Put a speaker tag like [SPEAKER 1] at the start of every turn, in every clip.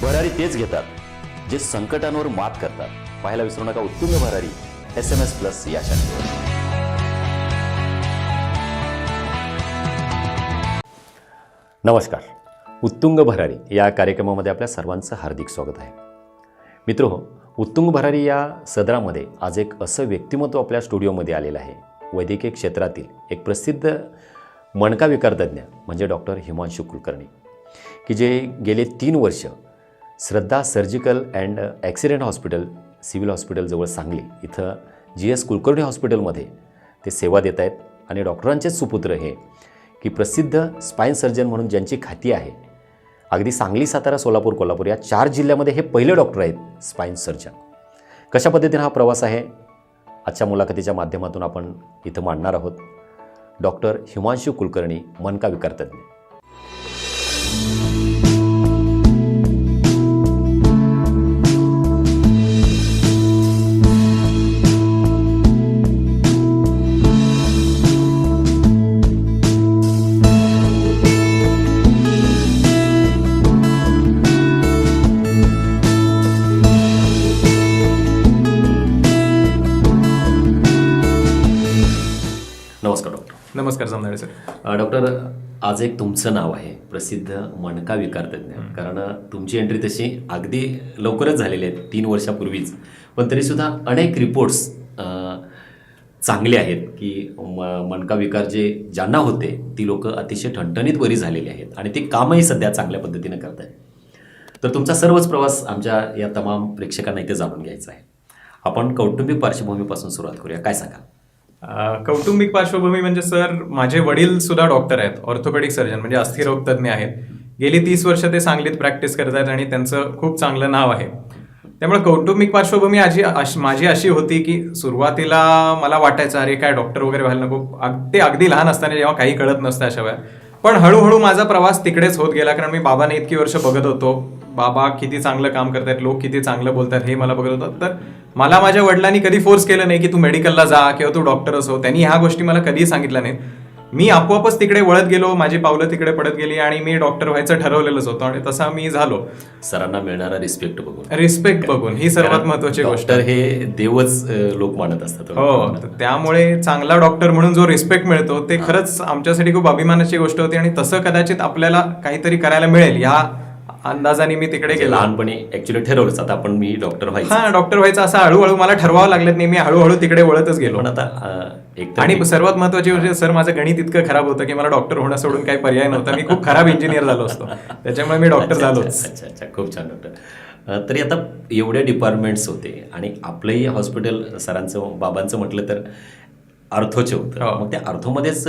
[SPEAKER 1] भरारी तेच घेतात जे संकटांवर मात करतात. पाहायला विसरू नका उत्तुंग भरारी SMS प्लस या चॅनलवर. नमस्कार. उत्तुंग भरारी या कार्यक्रमामध्ये आपल्या सर्वांचं हार्दिक स्वागत आहे. मित्रहो, उत्तुंग भरारी या सदरामध्ये आज एक असं व्यक्तिमत्व आपल्या स्टुडिओमध्ये आलेलं आहे. वैद्यकीय क्षेत्रातील एक प्रसिद्ध मणका विकारतज्ञ म्हणजे डॉक्टर हिमांशू कुलकर्णी, की जे गेले 3 वर्ष Shraddha surgical and accident hospital civil हॉस्पिटलजवळ सांगली इथं GS कुलकर्णी हॉस्पिटलमध्ये ते सेवा देत आहेत. आणि डॉक्टरांचेच सुपुत्र हे की प्रसिद्ध स्पाईन सर्जन म्हणून ज्यांची ख्याती आहे. अगदी सांगली, सातारा, सोलापूर, कोल्हापूर या 4 जिल्ह्यामध्ये हे पहिले डॉक्टर आहेत स्पाईन सर्जन. कशा पद्धतीने हा प्रवास आहे आजच्या मुलाखतीच्या माध्यमातून आपण इथं मांडणार आहोत. डॉक्टर हिमांशू कुलकर्णी, मणका विकारतज्ञ. नमस्कार डॉक्टर.
[SPEAKER 2] नमस्कार समजावे सर.
[SPEAKER 1] डॉक्टर, आज एक तुमचं नाव आहे प्रसिद्ध मणका विकारतज्ञ. कारण तुमची एंट्री तशी अगदी लवकरच झालेली आहे 3 वर्षापूर्वीच, पण तरीसुद्धा अनेक रिपोर्ट्स चांगले आहेत की मणका विकार जे ज्यांना होते ती लोक अतिशय ठणठणीत बरी झालेली आहेत आणि ते कामही सध्या चांगल्या पद्धतीनं करत आहेत. तर तुमचा सर्वच प्रवास आमच्या या तमाम प्रेक्षकांना इथे जाणून घ्यायचा आहे. आपण कौटुंबिक पार्श्वभूमीपासून सुरुवात करूया. काय सांगा?
[SPEAKER 2] कौटुंबिक पार्श्वभूमी म्हणजे सर, माझे वडील सुद्धा डॉक्टर आहेत, ऑर्थोपेडिक सर्जन म्हणजे अस्थिरोग तज्ञ आहेत. गेली 30 वर्ष ते सांगलीत प्रॅक्टिस करत आहेत आणि त्यांचं खूप चांगलं नाव आहे. त्यामुळे कौटुंबिक पार्श्वभूमी माझी अशी होती की सुरुवातीला मला वाटायचं अरे काय डॉक्टर वगैरे व्हायला नको, अगदी लहान असताना जेव्हा काही कळत नसतं अशा वेळा. पण हळूहळू माझा प्रवास तिकडेच होत गेला, कारण मी बाबांना इतकी वर्ष बघत होतो. बाबा किती चांगलं काम करतायत, लोक किती चांगलं बोलतात हे मला बघत होतं. तर मला माझ्या वडिलांनी कधी फोर्स केलं नाही की तू मेडिकलला जा किंवा तू डॉक्टरच हो. त्यांनी ह्या गोष्टी मला कधीही सांगितल्या नाहीत. मी आपोआपच तिकडे वळत गेलो, माझी पावलं तिकडे पडत गेली आणि मी डॉक्टर व्हायचं ठरवलेलंच होतं आणि तसा मी झालो.
[SPEAKER 1] सरांना मिळणारा
[SPEAKER 2] रिस्पेक्ट बघून ही सर्वात महत्वाची गोष्ट.
[SPEAKER 1] तर हे देवच लोक मानत असतात.
[SPEAKER 2] हो, त्यामुळे चांगला डॉक्टर म्हणून जो रिस्पेक्ट मिळतो ते खरंच आमच्यासाठी खूप अभिमानाची गोष्ट होती आणि तसं कदाचित आपल्याला काहीतरी करायला मिळेल ह्या अंदाजाने मी तिकडे गेलो.
[SPEAKER 1] लहानपणी ऍक्च्युली ठरवलंच आता आपण मी डॉक्टर व्हायचं.
[SPEAKER 2] हा, डॉक्टर व्हायचं असं हळूहळू मला ठरवावं लागलं नाही. मी हळूहळू तिकडे वळतच गेलो.
[SPEAKER 1] पण आता
[SPEAKER 2] आणि सर्वात महत्वाची गोष्ट सर, माझं गणित इतकं खराब होतं की मला डॉक्टर होणं सोडून काही पर्याय नव्हता. मी खूप खराब इंजिनियर झालो असतो, त्याच्यामुळे मी डॉक्टर झालो.
[SPEAKER 1] अच्छा, खूप छान डॉक्टर. तरी आता एवढे डिपार्टमेंट्स होते आणि आपलंही हॉस्पिटल सरांचं बाबांचं म्हटलं तर आर्थोचे होतं. मग त्या आर्थोमध्येच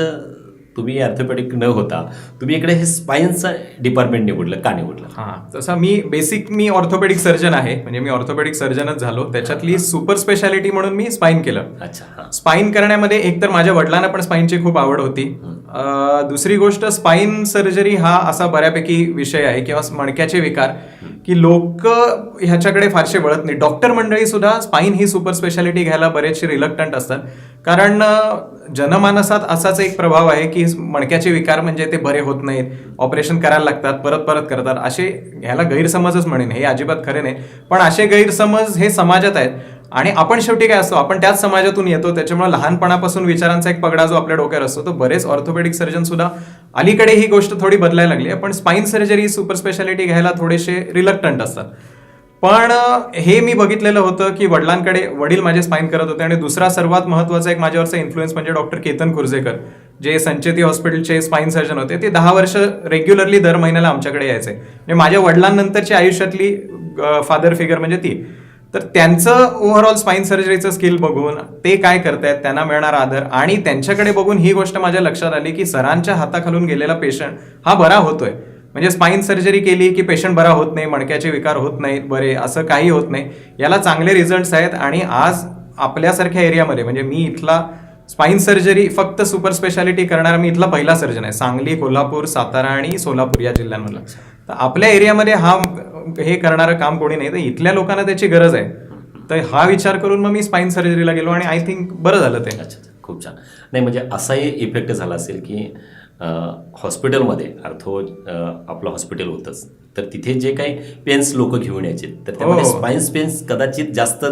[SPEAKER 1] तुम्ही ऑर्थोपेडिक न होता तुम्ही इकडे हे स्पाईनचं डिपार्टमेंट निवडलं, का निवडलं?
[SPEAKER 2] हां, तसं मी ऑर्थोपेडिक सर्जन आहे, म्हणजे मी ऑर्थोपेडिक सर्जनच झालो. त्याच्यातली सुपर स्पेशालिटी म्हणून मी स्पाईन केलं.
[SPEAKER 1] अच्छा.
[SPEAKER 2] स्पाईन करण्यामध्ये एकतर माझ्या वडिलांना पण स्पाईनची खूप आवड होती. दुसरी गोष्ट, स्पाईन सर्जरी हा असा बऱ्यापैकी विषय आहे किंवा मणक्याचे विकार की लोक ह्याच्याकडे फारसे वळत नाही. डॉक्टर मंडळी सुद्धा स्पाईन ही सुपर स्पेशालिटी घ्यायला बरेचसे रिलक्टंट असतात, कारण जनमानसात असाच एक प्रभाव आहे की मणक्याचे विकार म्हणजे ते बरे होत नाहीत, ऑपरेशन करायला लागतात, परत करतात. असे ह्याला गैरसमजच म्हणेन, हे अजिबात खरे नाही. पण असे गैरसमज हे समाजात आहेत आणि आपण शेवटी काय असतो, आपण त्याच समाजातून येतो. त्याच्यामुळे लहानपणापासून विचारांचा एक पगडा जो आपल्या डोक्यावर असतो, तो बरेच ऑर्थोपेडिक सर्जन सुद्धा अलीकडे ही गोष्ट थोडी बदलायला लागली आहे. पण स्पाईन सर्जरी सुपर स्पेशालिटी घ्यायला थोडेसे रिलक्टंट असतात. पण हे मी बघितलेलं होतं की वडील माझे स्पाईन करत होते. आणि दुसरा सर्वात महत्वाचा एक माझ्यावरचा इन्फ्लुएन्स म्हणजे डॉक्टर केतन कुर्जेकर, जे संचेती हॉस्पिटलचे स्पाईन सर्जन होते. ते 10 वर्ष रेग्युलरली दर महिन्याला आमच्याकडे यायचे. म्हणजे माझ्या वडिलांनंतरची आयुष्यातली फादर फिगर म्हणजे ती. तर त्यांचं ओव्हरऑल स्पाईन सर्जरीचं स्किल बघून, ते काय करतायत, त्यांना मिळणारा आदर आणि त्यांच्याकडे बघून ही गोष्ट माझ्या लक्षात आली की सरांच्या हाताखालून गेलेला पेशंट हा बरा होतोय. म्हणजे स्पाईन सर्जरी केली की पेशंट बरा होत नाही, मणक्याचे विकार होत नाहीत बरे, असं काही होत नाही. याला चांगले रिझल्ट्स आहेत. आणि आज आपल्यासारख्या एरियामध्ये, म्हणजे मी इथला स्पाईन सर्जरी फक्त सुपर स्पेशालिटी करणारा मी इथला पहिला सर्जन आहे. सांगली, कोल्हापूर, सातारा आणि सोलापूर या जिल्ह्यांमधला. तर आपल्या एरियामध्ये हे करणारं काम कोणी नाही, तर इथल्या लोकांना त्याची गरज आहे. तर हा विचार करून मग मी स्पाईन सर्जरीला गेलो आणि आय थिंक बरं झालं ते.
[SPEAKER 1] अच्छा, खूप छान. नाही म्हणजे असाही इफेक्ट झाला असेल की हॉस्पिटलमध्ये आपलं हॉस्पिटल होतंच, तर तिथे जे काही पेन्स लोक घेऊन यायचे, तर त्यामध्ये स्पाइन्स पेन्स कदाचित जास्त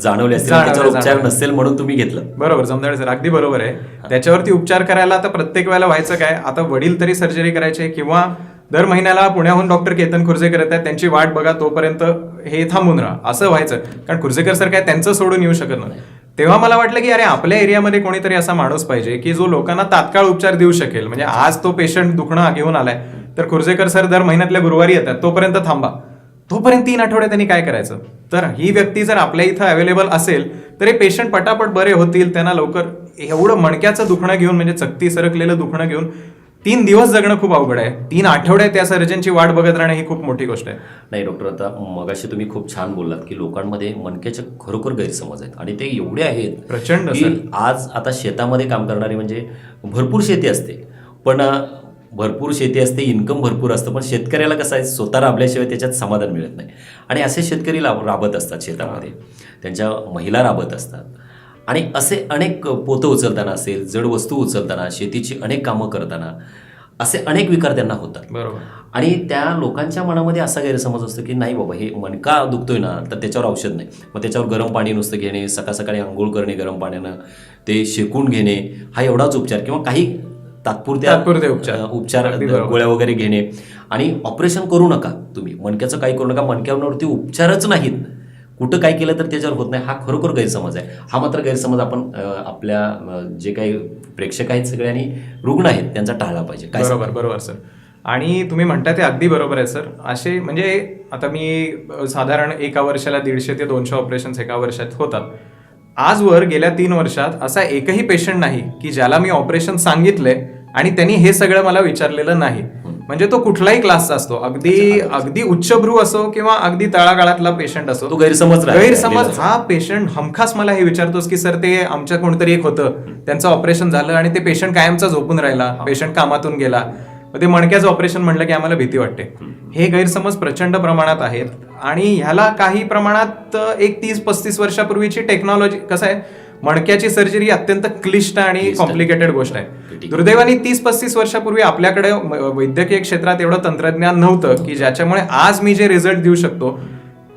[SPEAKER 1] जाणवले असतील, त्याच्यावर उपचार नसेल म्हणून तुम्ही घेतलं.
[SPEAKER 2] बरोबर, जमदाडे सर, अगदी बरोबर आहे. त्याच्यावरती उपचार करायला आता प्रत्येक वेळेला व्हायचं काय, आता वडील तरी सर्जरी करायचे किंवा दर महिन्याला पुण्याहून डॉक्टर केतन खुर्जेकर येतात, त्यांची वाट बघा, तोपर्यंत हे थांबून राहा, असं व्हायचं. कारण खुर्जेकर सर काय त्यांचं सोडून येऊ शकत नाही. तेव्हा मला वाटलं की अरे आपल्या एरियामध्ये कोणीतरी असा माणूस पाहिजे की जो लोकांना तात्काळ उपचार देऊ शकेल. म्हणजे आज तो पेशंट दुखणं घेऊन आलाय, तर खुर्जेकर सर दर महिन्यातल्या गुरुवारी येतात, तोपर्यंत थांबा. तोपर्यंत 3 आठवडे त्यांनी काय करायचं. तर ही व्यक्ती जर आपल्या इथं अवेलेबल असेल तर हे पेशंट पटापट बरे होतील. त्यांना लवकर एवढं मणक्याचं दुखणं घेऊन, म्हणजे चकती सरकलेलं दुखणं घेऊन 3 दिवस जगणं खूप अवघड आहे. 3 आठवडे त्या सर्जनची वाट बघत राहणं ही खूप मोठी गोष्ट आहे.
[SPEAKER 1] नाही डॉक्टर, आता मगाशी तुम्ही खूप छान बोललात की लोकांमध्ये मणक्याचे खरोखर गैरसमज आहेत आणि ते एवढे आहेत
[SPEAKER 2] प्रचंड.
[SPEAKER 1] की आज आता शेतामध्ये काम करणारे, म्हणजे भरपूर शेती असते, पण भरपूर शेती असते, इन्कम भरपूर असतं, पण शेतकऱ्याला कसं आहे, स्वतः राबल्याशिवाय त्याच्यात समाधान मिळत नाही. आणि असे शेतकरी राबत असतात शेतामध्ये, त्यांच्या महिला राबत असतात, आणि असे अनेक पोतं उचलताना असेल, जड वस्तू उचलताना, शेतीची अनेक कामं करताना असे अनेक विकार त्यांना होतात.
[SPEAKER 2] बरोबर.
[SPEAKER 1] आणि त्या लोकांच्या मनामध्ये असा गैरसमज असतो की नाही बाबा, हे मणका दुखतोय ना, तर त्याच्यावर औषध नाही, मग त्याच्यावर गरम पाणी नुसतं घेणे, सकाळ सकाळी आंघोळ करणे गरम पाण्यानं, ते शेकून घेणे, हा एवढाच उपचार, किंवा काही तात्पुरते उपचार गोळ्या वगैरे घेणे, आणि ऑपरेशन करू नका तुम्ही, मणक्याचं काही करू नका, मणक्यावरती उपचारच नाहीत, कुठं काय केलं तर त्याच्यावर होत नाही, हा खरोखर गैरसमज आहे. हा मात्र गैरसमज आपण आपल्या जे काही प्रेक्षक आहेत, सगळ्यांनी रुग्ण आहेत, त्यांचा टाळला पाहिजे.
[SPEAKER 2] बरोबर बरोबर सर. आणि तुम्ही म्हणता ते अगदी बरोबर आहे सर. असे म्हणजे आता मी साधारण एका वर्षाला 150 ते 200 ऑपरेशन्स एका वर्षात होतात. आजवर गेल्या 3 वर्षात असा एकही पेशंट नाही की ज्याला मी ऑपरेशन सांगितलंय आणि त्यांनी हे सगळं मला विचारलेलं नाही. म्हणजे तो कुठलाही क्लासचा असतो, अगदी उच्चभ्रू असो किंवा अगदी तळागाळातला पेशंट असो,
[SPEAKER 1] तो गैरसमज
[SPEAKER 2] हा पेशंट हमखास मला हे विचारतोस की सर ते आमच्या कोणतरी एक होतं, त्यांचं ऑपरेशन झालं आणि ते पेशंट कायमचा झोपून राहिला, पेशंट कामातून गेला, ते मणक्याचं ऑपरेशन म्हणलं की आम्हाला भीती वाटते. हे गैरसमज प्रचंड प्रमाणात आहेत. आणि ह्याला काही प्रमाणात एक 30-35 वर्षापूर्वीची टेक्नॉलॉजी, कसं आहे, मणक्याची सर्जरी अत्यंत क्लिष्ट आणि कॉम्प्लिकेटेड गोष्ट आहे. दुर्दैवाने 30-35 वर्षापूर्वी आपल्याकडे वैद्यकीय क्षेत्रात एवढं तंत्रज्ञान नव्हतं की ज्याच्यामुळे आज मी जे रिझल्ट देऊ शकतो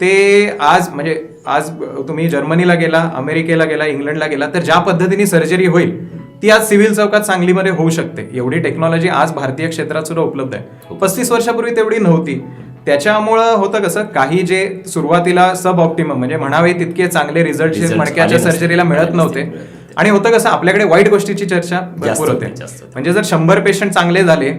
[SPEAKER 2] ते आज तुम्ही जर्मनीला गेला, अमेरिकेला गेला, इंग्लंडला गेला, तर ज्या पद्धतीने सर्जरी होईल ती आज सिव्हिल चौकात सांगलीमध्ये होऊ शकते. एवढी टेक्नॉलॉजी आज भारतीय क्षेत्रात सुद्धा उपलब्ध आहे. 35 वर्षापूर्वी तेवढी नव्हती. त्याच्यामुळं होतं कसं, काही जे सुरुवातीला सब ऑप्टिमम म्हणजे म्हणावे तितके चांगले रिझल्ट मणक्याच्या सर्जरीला मिळत नव्हते. आणि होतं कसं, आपल्याकडे वाईट गोष्टीची चर्चा भरपूर होते. म्हणजे जर 100 पेशंट चांगले झाले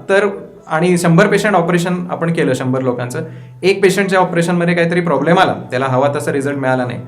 [SPEAKER 2] तर, आणि 100 पेशंट ऑपरेशन आपण केलं 100 लोकांचं, एक पेशंटच्या ऑपरेशनमध्ये काहीतरी प्रॉब्लेम आला, त्याला हवा तसा रिझल्ट मिळाला नाही,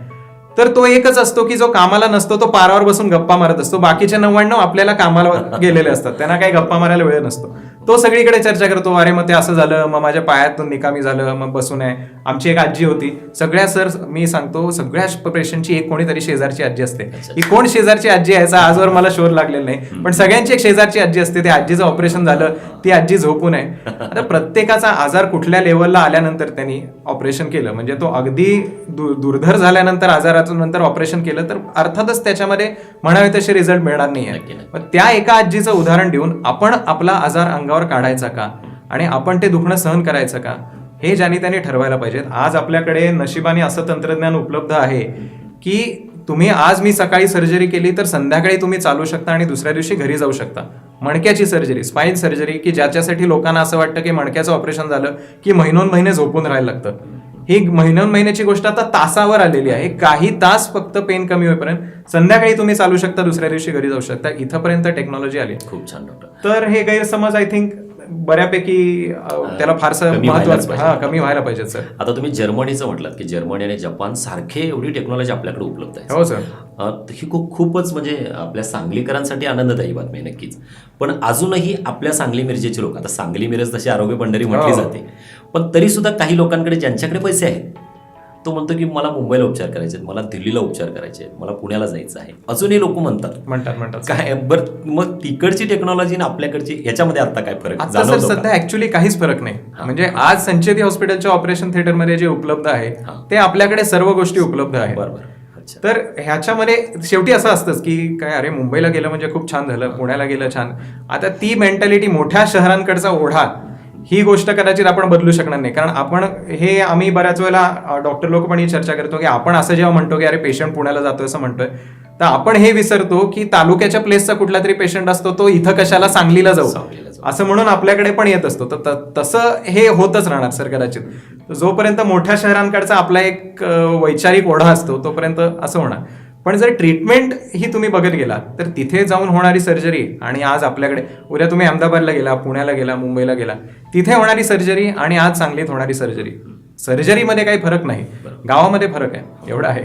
[SPEAKER 2] तर तो एकच असतो की जो कामाला नसतो, तो पारावर बसून गप्पा मारत असतो. बाकीचे 99 आपल्याला कामाला गेलेले असतात, त्यांना काही गप्पा मारायला वेळ नसतो. तो सगळीकडे चर्चा करतो, अरे मग ते असं झालं, मग माझ्या पायातून निकामी झालं, मग बसून आहे. आमची एक आजी होती, सगळ्या सर मी सांगतो सगळ्या पेशंटची एक कोणीतरी शेजारची आजी असते. ही कोण शेजारची आजी आहे याचा आजवर मला शोध लागलेला नाही, पण सगळ्यांची एक शेजारची आजी असते. त्या आजीचं ऑपरेशन झालं, ती आजी झोपून आहे. आता प्रत्येकाचा आजार कुठल्या लेवलला आल्यानंतर त्यांनी ऑपरेशन केलं, म्हणजे तो अगदी दुर्धर झाल्यानंतर आजारातून नंतर ऑपरेशन केलं तर अर्थातच त्याच्यामध्ये म्हणावे तसे रिझल्ट मिळणार नाही. पण त्या एका आजीचं उदाहरण देऊन आपण आपला आजार अंगावर काढायचा का आणि आपण ते दुखणं सहन करायचं का, हे ज्यांनी त्यांनी ठरवायला पाहिजे. आज आपल्याकडे नशिबाने असं तंत्रज्ञान उपलब्ध आहे की तुम्ही आज मी सकाळी सर्जरी केली तर संध्याकाळी तुम्ही चालू शकता आणि दुसऱ्या दिवशी घरी जाऊ शकता. मणक्याची सर्जरी, स्पाइन सर्जरी, की ज्याच्यासाठी लोकांना असं वाटतं की मणक्याचं ऑपरेशन झालं की महिने झोपून राहायला लागतं. ही महिन्याची गोष्ट आता तासावर आलेली आहे. काही तास फक्त पेन कमी होईपर्यंत संध्याकाळी तुम्ही चालू शकता, दुसऱ्या दिवशी घरी जाऊ शकता. इथपर्यंत टेक्नॉलॉजी आली.
[SPEAKER 1] खूप छान डॉक्टर.
[SPEAKER 2] तर हे गैरसमज आय थिंक बऱ्यापैकी त्याला फारसं महत्वाचं कमी व्हायला पाहिजे सर.
[SPEAKER 1] आता तुम्ही जर्मनीचं म्हटलात की जर्मनी आणि जपान सारखे एवढी टेक्नॉलॉजी आपल्याकडे उपलब्ध आहे.
[SPEAKER 2] हो सर.
[SPEAKER 1] ही खूपच म्हणजे आपल्या सांगलीकरांसाठी आनंददायी बातमी आहे नक्कीच. पण अजूनही आपल्या सांगली मिरजेचे लोक, आता सांगली मिरज तशी आरोग्य पंढरी म्हटली जाते, पण तरी सुद्धा काही लोकांकडे ज्यांच्याकडे पैसे आहेत, तो म्हणतो की मला मुंबईला उपचार करायचे, मला दिल्लीला उपचार करायचे, मला पुण्याला जायचं आहे, अजूनही लोक म्हणतात काय. बरं, मग तिकडची टेक्नॉलॉजी आणि आपल्याकडची याच्यामध्ये आता काय फरक
[SPEAKER 2] जाणवतो? सध्या ऍक्च्युली काहीच फरक नाही. म्हणजे आज संचेती हॉस्पिटलच्या ऑपरेशन थिएटरमध्ये जे उपलब्ध आहे ते आपल्याकडे सर्व गोष्टी उपलब्ध आहेत.
[SPEAKER 1] बरोबर. अच्छा.
[SPEAKER 2] तर ह्याच्यामध्ये शेवटी असं असतंच की काय अरे मुंबईला गेलं म्हणजे खूप छान झालं, पुण्याला गेलं छान. आता ती मेंटॅलिटी मोठ्या शहरांकडचा ओढा ही गोष्ट कदाचित आपण बदलू शकणार नाही. कारण आम्ही बऱ्याच वेळेला डॉक्टर लोक पण ही चर्चा करतो की आपण असं जेव्हा म्हणतो की अरे पेशंट पुण्याला जातोय असं म्हणतोय, तर आपण हे विसरतो की तालुक्याच्या प्लेसचा कुठला तरी पेशंट असतो तो इथं कशाला सांगलीला जाऊ असं म्हणून आपल्याकडे पण येत असतो. तर तसं हे होतच राहणार सर कदाचित. जोपर्यंत मोठ्या शहरांकडचा आपला एक वैचारिक ओढा असतो तोपर्यंत असं होणार. पण जर ट्रीटमेंट ही तुम्ही बघत गेला तर तिथे जाऊन होणारी सर्जरी आणि आज आपल्याकडे उद्या तुम्ही अहमदाबादला गेला, पुण्याला गेला, मुंबईला गेला, तिथे होणारी सर्जरी आणि आज सांगलीत होणारी सर्जरीमध्ये काही फरक नाही, गावामध्ये फरक आहे, एवढा आहे.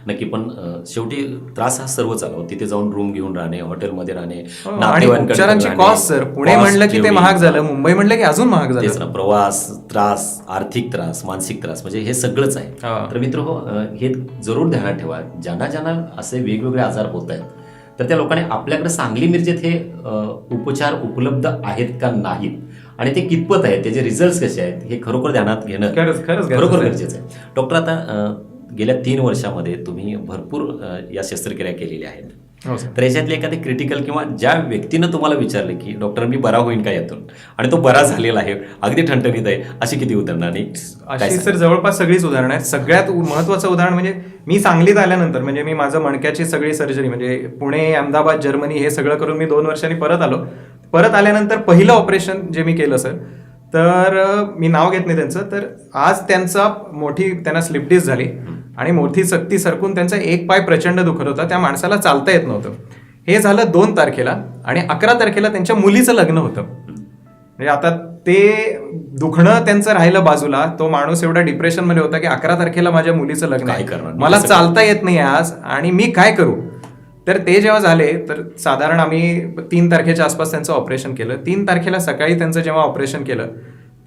[SPEAKER 1] नक्की. पण शेवटी त्रास हा सर्वच आला. तिथे जाऊन रूम घेऊन राहणे, हॉटेलमध्ये राहणे,
[SPEAKER 2] आणि
[SPEAKER 1] नातेवाईकांकडे
[SPEAKER 2] उपचारांची
[SPEAKER 1] राहणे,
[SPEAKER 2] कॉस्ट सर, पुणे
[SPEAKER 1] cost
[SPEAKER 2] म्हणलं की ते
[SPEAKER 1] जेवढी,
[SPEAKER 2] महाग झालं, मुंबई म्हणलं की अजून महाग
[SPEAKER 1] तेच
[SPEAKER 2] झालं.
[SPEAKER 1] ना, प्रवास त्रास, आर्थिक त्रास, मानसिक त्रास, म्हणजे हे सगळंच आहे.
[SPEAKER 2] हा.
[SPEAKER 1] तर मित्र हे जरूर ध्यानात ठेवा, ज्यांना ज्यांना असे वेगवेगळे आजार होत आहेत तर त्या लोकांनी आपल्याकडे सांगली मिरजेत हे उपचार उपलब्ध आहेत का नाहीत आणि ते कितपत आहेत, त्याचे रिझल्ट कसे आहेत हे खरोखर ध्यानात घेणं
[SPEAKER 2] खरंच
[SPEAKER 1] खरोखर गरजेचं आहे. डॉक्टर, आता गेल्या 3 वर्षामध्ये तुम्ही भरपूर या शस्त्रक्रिया केलेल्या आहेत.
[SPEAKER 2] हो सर.
[SPEAKER 1] तर याच्यातले एखादे क्रिटिकल किंवा ज्या व्यक्तीनं तुम्हाला विचारले की डॉक्टर मी बरा होईन का यातून, आणि तो बरा झालेला आहे, अगदी ठणठणीत आहे, अशी किती उदाहरणं आणि काय
[SPEAKER 2] अशी
[SPEAKER 1] सांगाल?
[SPEAKER 2] सर जवळपास सगळीच उदाहरणं आहेत. सगळ्यात महत्वाचं उदाहरण म्हणजे मी सांगलीत आल्यानंतर, म्हणजे मी माझं मणक्याची सगळी सर्जरी म्हणजे पुणे, अहमदाबाद, जर्मनी हे सगळं करून मी 2 वर्षांनी परत आलो. परत आल्यानंतर पहिलं ऑपरेशन जे मी केलं सर, तर मी नाव घेत नाही त्यांचं, तर आज त्यांना स्लिप डिस्क झाली आणि मोठी सक्ती सरकून त्यांचा एक पाय प्रचंड दुखत होता, त्या माणसाला चालता येत नव्हतं. हे झालं 2 तारखेला आणि 11 तारखेला त्यांच्या मुलीचं लग्न होतं. म्हणजे आता ते दुखणं त्यांचं राहिलं बाजूला, तो माणूस एवढा डिप्रेशनमध्ये होता की 11 तारखेला माझ्या मुलीचं लग्न
[SPEAKER 1] काय
[SPEAKER 2] आहे,
[SPEAKER 1] करणार?
[SPEAKER 2] मला चालता येत नाही आज आणि मी काय करू. तर ते जेव्हा झाले तर साधारण आम्ही 3 तारखेच्या आसपास त्यांचं ऑपरेशन केलं. 3 तारखेला सकाळी त्यांचं जेव्हा ऑपरेशन केलं,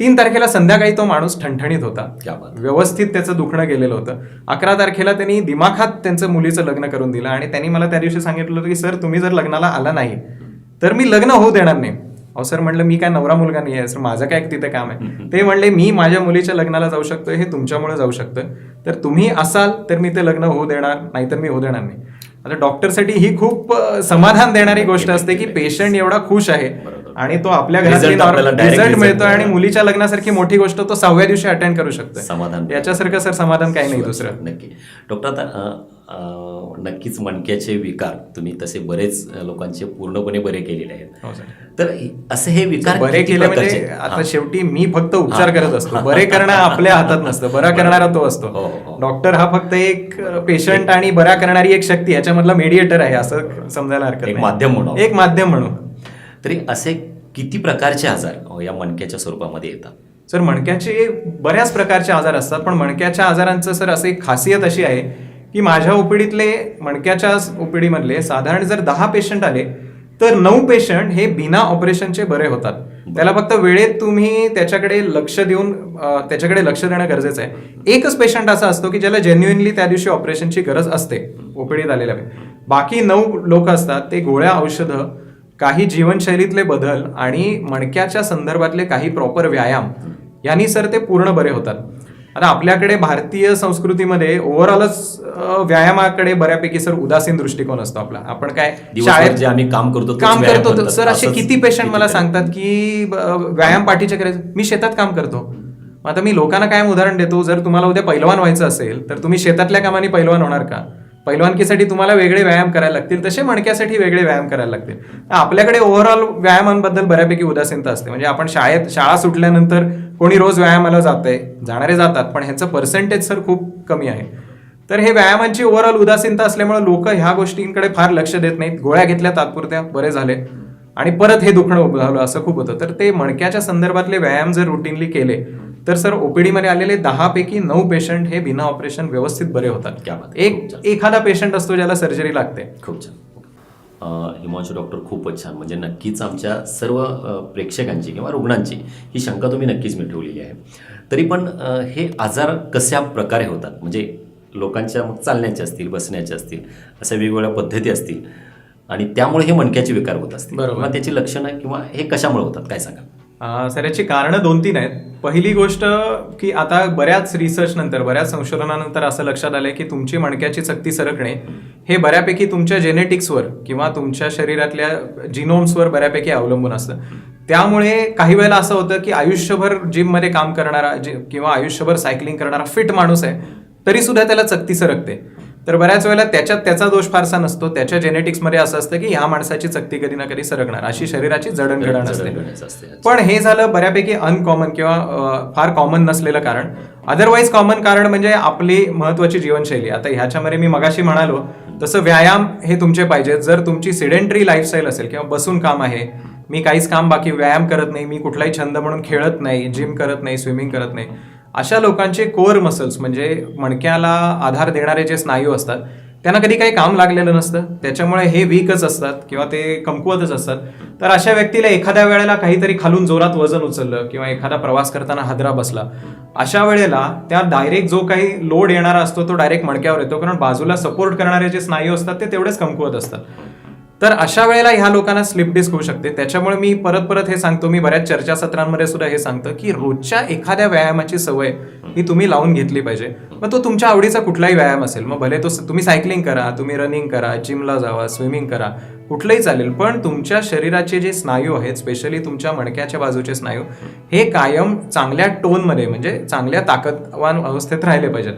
[SPEAKER 2] 3 तारखेला संध्याकाळी तो माणूस ठणठणीत होता,
[SPEAKER 1] क्या बात.
[SPEAKER 2] व्यवस्थित त्याचं दुखणं गेलेलं होतं. 11 तारखेला त्यांनी दिमाखात त्यांचं मुलीचं लग्न करून दिलं आणि त्यांनी मला त्या दिवशी सांगितलं होतं की सर तुम्ही जर लग्नाला आला नाही तर मी लग्न होऊ देणार नाही. अहो सर म्हणलं मी काय नवरा मुलगा नाही आहे सर, माझं काय तिथे काम आहे. ते म्हणले मी माझ्या मुलीच्या लग्नाला जाऊ शकतोय, हे तुमच्यामुळे जाऊ शकतोय, तर तुम्ही असाल तर मी ते लग्न होऊ देणार, नाहीतर मी होऊ देणार नाही. आता डॉक्टरसाठी ही खूप समाधान देणारी गोष्ट असते की पेशंट एवढा खुश आहे आणि तो आपल्या घरात रिझल्ट मिळतो आणि मुलीच्या लग्नासारखी मोठी गोष्ट तो 6व्या दिवशी अटेंड करू शकतो.
[SPEAKER 1] समाधान
[SPEAKER 2] याच्यासारखं सर समाधान काही नाही दुसरं.
[SPEAKER 1] नक्की. डॉक्टर, आता नक्कीच मणक्याचे विकार तुम्ही तसे बरेच लोकांचे पूर्णपणे बरे केलेले आहेत.
[SPEAKER 2] हो सर.
[SPEAKER 1] तर असे हे विकार
[SPEAKER 2] बरे
[SPEAKER 1] किती
[SPEAKER 2] केले म्हणजे
[SPEAKER 1] प्रकारचे?
[SPEAKER 2] आता शेवटी मी फक्त उपचार करत असतो, बरे करणं आपल्या हातात नसतं, बरा करणारा तो असतो.
[SPEAKER 1] हो, हो.
[SPEAKER 2] डॉक्टर हा फक्त एक पेशंट आणि बरा करणारी एक शक्ती, याच्यामधला मीडिएटर आहे असं समजायला हरकत
[SPEAKER 1] एक
[SPEAKER 2] नाही.
[SPEAKER 1] माध्यम म्हणून.
[SPEAKER 2] एक माध्यम म्हणून.
[SPEAKER 1] तरी असे किती प्रकारचे आजार या मणक्याच्या स्वरूपामध्ये येतात?
[SPEAKER 2] सर मणक्याचे बऱ्याच प्रकारचे आजार असतात, पण मणक्याच्या आजारांचं सर असं एक खासियत अशी आहे की माझ्या ओपीडीतले, मणक्याच्या ओपीडीमधले साधारण जर 10 पेशंट आले तर 9 पेशंट हे बिना ऑपरेशनचे बरे होतात. त्याला फक्त वेळेत तुम्ही त्याच्याकडे लक्ष देणं गरजेचं आहे. एकच पेशंट असा असतो की ज्याला जेन्युइनली त्या दिवशी ऑपरेशनची गरज असते ओपीडीत आलेल्या. बाकी 9 लोक असतात ते गोळ्या, औषधं, काही जीवनशैलीतले बदल आणि मणक्याच्या संदर्भातले काही प्रॉपर व्यायाम यांनी सर ते पूर्ण बरे होतात. आता आपल्याकडे भारतीय संस्कृतीमध्ये ओव्हरऑलच व्यायामाकडे बऱ्यापैकी सर उदासीन दृष्टिकोन असतो आपला. आपण काय
[SPEAKER 1] शाळेत जे आम्ही काम करतो
[SPEAKER 2] सर, असे किती पेशंट मला सांगतात की व्यायाम पाठीचे करायचं, मी शेतात काम करतो. आता मी लोकांना कायम उदाहरण देतो, जर तुम्हाला उद्या पैलवान व्हायचं असेल तर तुम्ही शेतातल्या कामाने पैलवान होणार का? पैलवानकीसाठी तुम्हाला वेगळे व्यायाम करायला लागतील, तसे मणक्यासाठी वेगळे व्यायाम करायला लागतील. आपल्याकडे ओव्हरऑल व्यायामांबद्दल बऱ्यापैकी उदासीनता असते. म्हणजे आपण शाळा सुटल्यानंतर कोणी रोज व्यायामाला जातंय, जाणारे जातात, पण ह्यांचं पर्सेंटेज सर खूप कमी आहे. तर हे व्यायामांची ओव्हरऑल उदासीनता असल्यामुळे लोक ह्या गोष्टींकडे फार लक्ष देत नाहीत. गोळ्या घेतल्या, तात्पुरत्या बरे झाले आणि परत हे दुखणं उद्भवलं, असं खूप होतं. तर ते मणक्याच्या संदर्भातले व्यायाम जर रुटीनली केले तर सर ओपीडी मध्ये आलेले 10 पैकी 9 पेशंट हे बिना ऑपरेशन व्यवस्थित बरे होतात. एखादा पेशंट असतो ज्याला सर्जरी लागते.
[SPEAKER 1] खूप छान. हिमांशू डॉक्टर, खूपच छान. म्हणजे नक्कीच आमच्या सर्व प्रेक्षकांची किंवा रुग्णांची ही शंका तुम्ही नक्कीच मिटवलेली आहे. तरी पण हे आजार कशा प्रकारे होतात? म्हणजे लोकांच्या मग चालण्याचे असतील, बसण्याचे असतील, अशा वेगवेगळ्या पद्धती असतील आणि त्यामुळे हे मणक्याचे विकार होत असतील,
[SPEAKER 2] बरोबर.
[SPEAKER 1] किंवा त्याची लक्षणं किंवा हे कशामुळे होतात, काय सांगा?
[SPEAKER 2] सर याची कारणं 2-3 आहेत. पहिली गोष्ट की आता बऱ्याच रिसर्च नंतर, बऱ्याच संशोधनानंतर असं लक्षात आलंय की तुमची मणक्याची चकती सरकणे हे बऱ्यापैकी तुमच्या जेनेटिक्सवर किंवा तुमच्या शरीरातल्या जिनोम्सवर बऱ्यापैकी अवलंबून असतं. त्यामुळे काही वेळेला असं होतं की आयुष्यभर जिममध्ये काम करणारा किंवा आयुष्यभर सायकलिंग करणारा फिट माणूस आहे तरी सुद्धा त्याला चकती सरकते. तर बऱ्याच वेळेला त्याचा दोष फारसा नसतो. त्याच्या जेनेटिक्समध्ये असं असतं की ह्या माणसाची चकती कधी ना कधी सरकणार, अशी शरीराची जडणघडण असते. पण हे झालं बऱ्यापैकी अनकॉमन किंवा फार कॉमन नसलेलं कारण. अदरवाईज कॉमन कारण म्हणजे आपली महत्वाची जीवनशैली. आता ह्याच्यामध्ये मी मगाशी म्हणालो तसं व्यायाम हे तुमचे पाहिजे. जर तुमची सिडेंटरी लाईफस्टाईल असेल किंवा बसून काम आहे, मी काहीच काम बाकी व्यायाम करत नाही, मी कुठलाही छंद म्हणून खेळत नाही, जिम करत नाही, स्विमिंग करत नाही, अशा लोकांचे कोअर मसल्स म्हणजे मणक्याला आधार देणारे जे स्नायू असतात त्यांना कधी काही काम लागलेलं नसतं. त्याच्यामुळे हे वीकच असतात किंवा ते कमकुवतच असतात. तर अशा व्यक्तीला एखाद्या वेळेला काहीतरी खालून जोरात वजन उचललं किंवा एखादा प्रवास करताना हादरा बसला, अशा वेळेला त्या डायरेक्ट जो काही लोड येणारा असतो तो डायरेक्ट मणक्यावर येतो, कारण बाजूला सपोर्ट करणारे जे स्नायू असतात ते तेवढेच कमकुवत असतात. तर अशा वेळेला ह्या लोकांना स्लिप डिस्क होऊ शकते. त्याच्यामुळे मी परत हे सांगतो, मी बऱ्याच चर्चासत्रांमध्ये सुद्धा हे सांगतो की रोजच्या एखाद्या व्यायामाची सवय ही तुम्ही लावून घेतली पाहिजे. मग तो तुमच्या आवडीचा कुठलाही व्यायाम असेल, मग भले तो तुम्ही सायकलिंग करा, तुम्ही रनिंग करा, जिमला जावा, स्विमिंग करा, कुठलंही चालेल, पण तुमच्या शरीराचे जे स्नायू आहेत, स्पेशली तुमच्या मणक्याच्या बाजूचे स्नायू, हे कायम चांगल्या टोनमध्ये म्हणजे चांगल्या ताकदवान अवस्थेत राहिले पाहिजेत.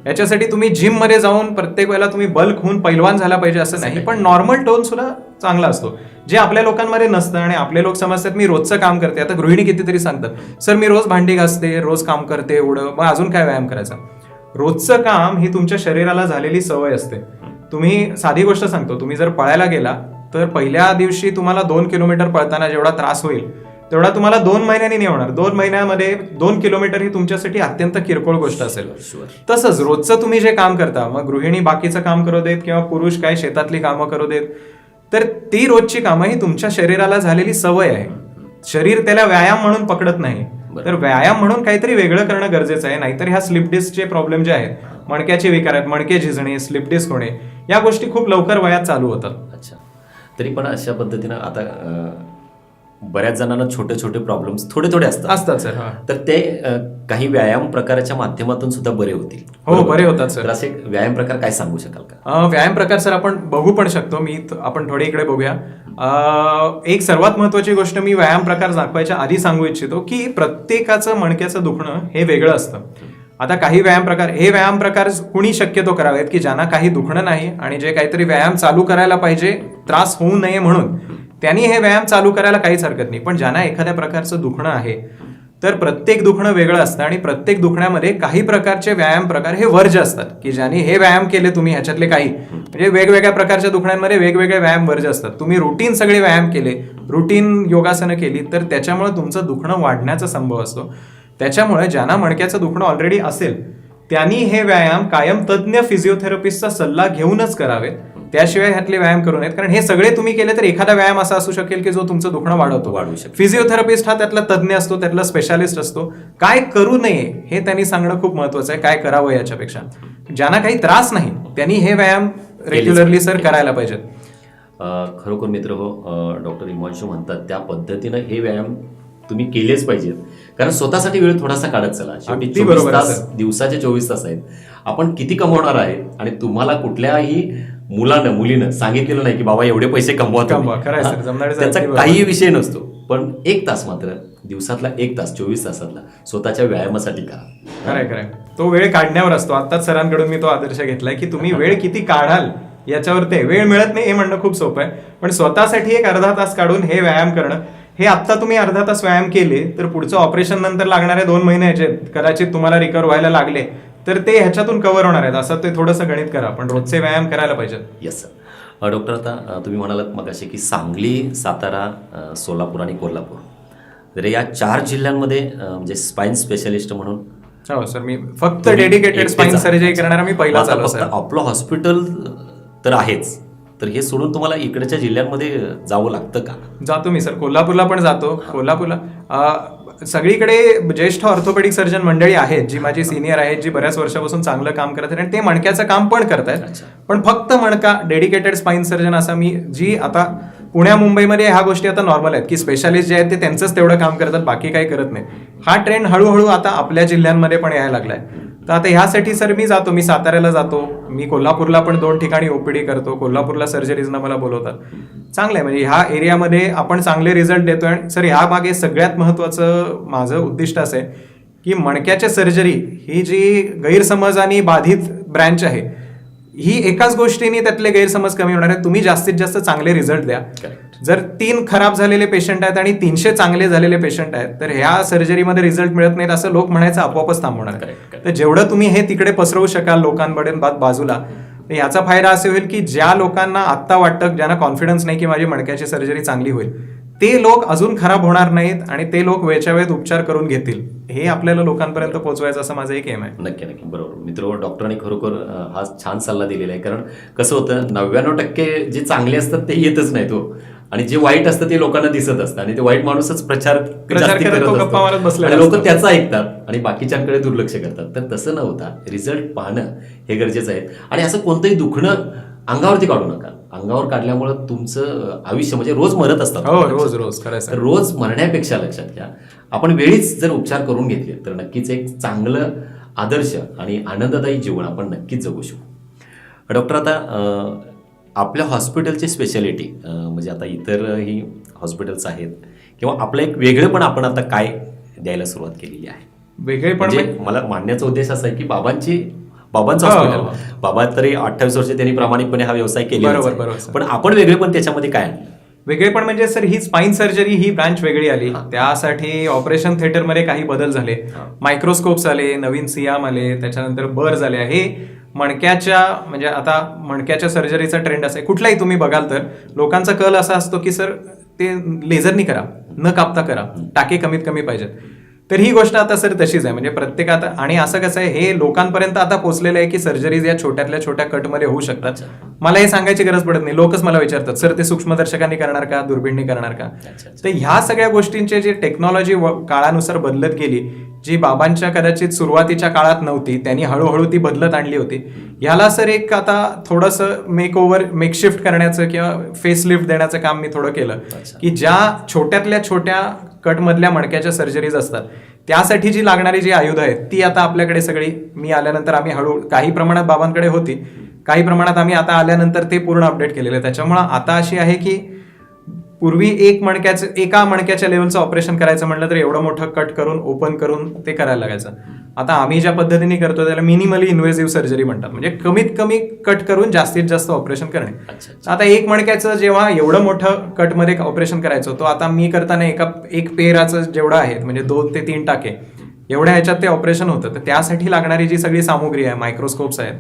[SPEAKER 2] याच्यासाठी तुम्ही जिममध्ये जाऊन प्रत्येक वेळेला तुम्ही बल्क होऊन पैलवान झाला पाहिजे असं नाही, पण नॉर्मल टोन सुद्धा चांगला असतो जे आपल्या लोकांमध्ये नसतं. आणि आपले लोक समजतात मी रोजचं काम करते. आता गृहिणी कितीतरी सांगतात सर मी रोज भांडी घासते, रोज काम करते, एवढं मग अजून काय व्यायाम करायचा. रोजचं काम ही तुमच्या शरीराला झालेली सवय असते. तुम्ही साधी गोष्ट सांगतो, तुम्ही जर पळायला गेला तर पहिल्या दिवशी तुम्हाला 2 किलोमीटर पळताना जेवढा त्रास होईल तेवढा तुम्हाला 2 महिन्यांनी नाही होणार. 2 महिन्यामध्ये 2 किलोमीटर ही तुमच्यासाठी अत्यंत किरकोळ गोष्ट असेल. तसंच रोजचं तुम्ही जे काम करता, मग गृहिणी बाकीचं काम करू देत किंवा पुरुष काय शेतातली कामं करू देत, तर ती रोजची कामं ही तुमच्या शरीराला झालेली सवय आहे. शरीर त्याला व्यायाम म्हणून पकडत नाही. तर व्यायाम म्हणून काहीतरी वेगळं करणं गरजेचं आहे. नाहीतर ह्या स्लिप डिस्कचे प्रॉब्लेम जे आहेत, मणक्याचे विकार आहेत, मणके झिजणे, स्लिप डिस्क होणे, या गोष्टी खूप लवकर वयात चालू होतात.
[SPEAKER 1] अच्छा, तरी पण अशा पद्धतीनं आता बऱ्याच जणांना छोटे छोटे प्रॉब्लेम्स थोडे
[SPEAKER 2] असतात सर.
[SPEAKER 1] तर ते काही व्यायाम प्रकाराच्या माध्यमातून सुद्धा बरे होतील.
[SPEAKER 2] हो, बरे होतात सर.
[SPEAKER 1] तर असे व्यायाम प्रकार काय सांगू शकाल का?
[SPEAKER 2] व्यायाम प्रकार सर आपण बघू पण शकतो. आपण थोडे इकडे बघूया. एक सर्वात महत्वाची गोष्ट मी व्यायाम प्रकार दाखवायच्या आधी सांगू इच्छितो की प्रत्येकाचं मणक्याचं दुखणं हे वेगळं असतं. आता काही व्यायाम प्रकार कुणी शक्यतो करावेत की ज्यांना काही दुखणं नाही आणि जे काहीतरी व्यायाम चालू करायला पाहिजे त्रास होऊ नये म्हणून, त्यांनी हे व्यायाम चालू करायला काहीच हरकत नाही. पण ज्यांना एखाद्या प्रकारचं दुखणं आहे तर प्रत्येक दुखणं वेगळं असतं आणि प्रत्येक दुखण्यामध्ये काही प्रकारचे व्यायाम प्रकार हे वर्ज्य असतात की ज्यांनी हे व्यायाम केले तुम्ही ह्याच्यातले काही, म्हणजे वेगवेगळ्या प्रकारच्या दुखण्यांमध्ये वेगवेगळे व्यायाम वर्ज्य असतात. तुम्ही रुटीन सगळे व्यायाम केले, रुटीन योगासनं केली तर त्याच्यामुळे तुमचं दुखणं वाढण्याचा संभव असतो. त्याच्यामुळे ज्यांना मणक्याचं दुखणं ऑलरेडी असेल त्यांनी हे व्यायाम कायम तज्ज्ञ फिजिओथेरपिस्टचा सल्ला घेऊनच करावेत. त्याशिवाय ह्यातले व्यायाम करू नयेत, कारण हे सगळे तुम्ही केले तर एखादा व्यायाम असा असू शकेल की जो तुमचं दुखणं वाढू शकतो. फिजिओथेरपिस्ट हा त्यातला तज्ज्ञ असतो, त्यातला स्पेशालिस्ट असतो. काय करू नये हे त्यांनी सांगणं खूप महत्वाचं आहे. काय करावं याच्यापेक्षा ज्यांना काही त्रास नाही त्यांनी हे व्यायाम रेग्युलरली सर करायला पाहिजेत.
[SPEAKER 1] खरोखर मित्र हो, डॉक्टर हिमांशू म्हणतात त्या पद्धतीनं हे व्यायाम तुम्ही केलेच पाहिजेत. कारण स्वतःसाठी वेळ थोडासा काढत चला. शेवटी 24 तास दिवसाचे 24 तास आहेत. आपण किती कमवणार आहे आणि तुम्हाला कुठल्याही मुलीनं सांगितलेलं नाही की बाबा एवढे पैसे कमवा. त्याचा काही विषय नसतो. पण 1 तास मात्र दिवसातला 1 तास 24 तासातला स्वतःच्या व्यायामासाठी करा.
[SPEAKER 2] खरंय. तो वेळ काढण्यावर असतो. आताच सरांकडून मी तो आदर्श घेतलाय की तुम्ही वेळ किती काढाल याच्यावर. ते वेळ मिळत नाही हे म्हणणं खूप सोपं आहे, पण स्वतःसाठी एक अर्धा तास काढून हे व्यायाम करणं, हे आत्ता तुम्ही अर्धा तास व्यायाम केले तर पुढचं ऑपरेशन नंतर लागणारे 2 महिने कदाचित तुम्हाला रिकवर व्हायला लागले तर ते ह्याच्यातून कव्हर होणार आहेत. असं ते थोडंसं गणित करा, पण रोजचे व्यायाम करायला पाहिजेत.
[SPEAKER 1] Yes sir. डॉक्टर आता तुम्ही म्हणालात मगाशी की सांगली, सातारा, सोलापूर आणि कोल्हापूर, तर या 4 जिल्ह्यांमध्ये म्हणजे स्पाईन स्पेशलिस्ट म्हणून.
[SPEAKER 2] हो सर, मी फक्त डेडिकेटेड स्पाईन सर्जरी करणारा मी पहिला चालू.
[SPEAKER 1] फक्त आपलं हॉस्पिटल तर आहेच, तर हे सोडून तुम्हाला इकडच्या जिल्ह्यांमध्ये जावं लागतं का?
[SPEAKER 2] जातो मी सर. कोल्हापूरला पण जातो. कोल्हापूरला सगळीकडे ज्येष्ठ ऑर्थोपेडिक सर्जन मंडळी आहेत जी माझी सिनियर आहेत, जी बऱ्याच वर्षापासून चांगलं काम करत आहेत आणि ते मणक्याचं काम पण करतायत. पण फक्त मणका डेडिकेटेड स्पाईन सर्जन असा मी जी आता पुण्या मुंबईमध्ये ह्या गोष्टी आता नॉर्मल आहेत की स्पेशालिस्ट जे आहेत ते त्यांचंच तेवढं काम करतात, बाकी काही करत नाही. हा ट्रेंड हळूहळू आता आपल्या जिल्ह्यांमध्ये पण यायला लागलाय. तर आता ह्यासाठी सर मी साताऱ्याला जातो, मी कोल्हापूरला पण 2 ठिकाणी ओपीडी करतो. कोल्हापूरला सर्जरीजना मला बोलवतात. चांगलं आहे, म्हणजे ह्या एरियामध्ये आपण चांगले रिझल्ट देतोय. आणि सर ह्या मागे सगळ्यात महत्त्वाचं माझं उद्दिष्ट असं आहे की मणक्याच्या सर्जरी ही जी गैरसमज आणि बाधित ब्रँच आहे, ही एकाच गोष्टीने त्यातले गैरसमज कमी होणार आहे. तुम्ही जास्तीत जास्त चांगले रिझल्ट द्या. जर 3 खराब झालेले पेशंट आहेत आणि 300 चांगले झालेले पेशंट आहेत, तर ह्या सर्जरीमध्ये रिझल्ट मिळत नाहीत असं लोक म्हणायचं आपोआपच थांबवणार. तर जेवढं तुम्ही हे तिकडे पसरवू शकाल लोकांकडे बाजूला, तर याचा फायदा असे होईल की ज्या लोकांना आत्ता वाटतं, ज्यांना कॉन्फिडन्स नाही की माझी मणक्याची सर्जरी चांगली होईल, ते लोक अजून खराब होणार नाहीत आणि ते लोक वेळच्या वेळेत उपचार करून घेतील. हे आपल्याला लोकांपर्यंत पोहोचवायचं असं माझं एक एम आहे.
[SPEAKER 1] नक्की नक्की, बरोबर. मित्र, डॉक्टरांनी खरोखर हा छान सल्ला दिलेला आहे. कारण कसं होतं, 99% जे चांगले असतात ते येतच नाहीत हो, आणि जे वाईट असतं ते लोकांना दिसत असतं आणि ते वाईट माणूसच प्रचार जास्ती करत असतो आणि लोक त्याचा ऐकतात आणि बाकीच्यांकडे दुर्लक्ष करतात. तर तसं न होता रिझल्ट पाहणं हे गरजेचं आहे. आणि असं कोणतंही दुखणं अंगावरती काढू नका. अंगावर काढल्यामुळं तुमचं आयुष्य म्हणजे रोज मरत असतात.
[SPEAKER 2] रोज खरं.
[SPEAKER 1] रोज मरण्यापेक्षा लक्षात घ्या, आपण वेळीच जर उपचार करून घेतले तर नक्कीच एक चांगलं आदर्श आणि आनंददायी जीवन आपण नक्कीच जगू शकू. डॉक्टर, आता आपल्या हॉस्पिटलची स्पेशालिटी म्हणजे आता इतरही हॉस्पिटल्स आहेत किंवा आपलं एक वेगळेपण आपण आता काय द्यायला सुरुवात केलेली आहे?
[SPEAKER 2] वेगळेपण
[SPEAKER 1] म्हणजे मला मांडण्याचा उद्देश असा आहे की बाबांचं हॉस्पिटल, बाबा तरी 28 वर्ष त्यांनी प्रामाणिकपणे हा व्यवसाय केला,
[SPEAKER 2] बरोबर.
[SPEAKER 1] पण आपण वेगळेपण त्याच्यामध्ये काय आणलं?
[SPEAKER 2] वेगळेपण म्हणजे सर ही स्पाईन सर्जरी ही ब्रांच वेगळी आली. त्यासाठी ऑपरेशन थिएटरमध्ये काही बदल झाले. मायक्रोस्कोप्स आले, नवीन सियाम आले, त्याच्यानंतर बर झाले. हे मणक्याच्या सर्जरीचा ट्रेंड असा आहे. कुठलाही तुम्ही बघाल तर लोकांचा कल असा असतो की सर ते लेझरनी करा, न कापता करा, टाके कमीत कमी पाहिजेत. तर ही गोष्ट आता सर तशीच आहे. म्हणजे प्रत्येकात, आणि असं कसं आहे, हे लोकांपर्यंत आता पोहोचलेलं आहे की सर्जरीज या छोट्यातल्या छोट्या कटमध्ये होऊ शकतात. मला हे सांगायची गरज पडत नाही. लोकच मला विचारतात, सर ते सूक्ष्मदर्शकांनी करणार का, दुर्बीणनी करणार का? तर ह्या सगळ्या गोष्टींचे जे टेक्नॉलॉजी काळानुसार बदलत गेली, जी बाबांच्या कदाचित सुरुवातीच्या काळात नव्हती, त्यांनी हळूहळू ती बदलत आणली होती. ह्याला सर एक आता थोडंसं मेकशिफ्ट करण्याचं किंवा फेसलिफ्ट देण्याचं काम मी थोडं केलं की ज्या छोट्यातल्या छोट्या कटमधल्या मणक्याच्या सर्जरीज असतात त्यासाठी जी लागणारी जी आयुधं आहेत ती आता आपल्याकडे सगळी, मी आल्यानंतर आम्ही काही प्रमाणात बाबांकडे होती, काही प्रमाणात आम्ही आता आल्यानंतर ते पूर्ण अपडेट केलेलं आहे. त्याच्यामुळे आता अशी आहे की पूर्वी एका मणक्याच्या लेवलचं ऑपरेशन करायचं म्हटलं तर एवढं मोठं कट करून ओपन करून ते करायला लागायचं. आता आम्ही ज्या पद्धतीने करतो त्याला मिनिमली इन्व्हेसिव्ह सर्जरी म्हणतात. म्हणजे कमीत कमी कट करून जास्तीत जास्त ऑपरेशन करणे. आता एक मणक्याचं जेव्हा एवढं मोठं कटमध्ये ऑपरेशन करायचं होतं, आता मी करताना एक पेराचं जेवढं आहे म्हणजे 2 ते 3 टाके एवढ्या ह्याच्यात ते ऑपरेशन होतं. तर त्यासाठी लागणारी जी सगळी सामुग्री आहे, मायक्रोस्कोप्स आहेत,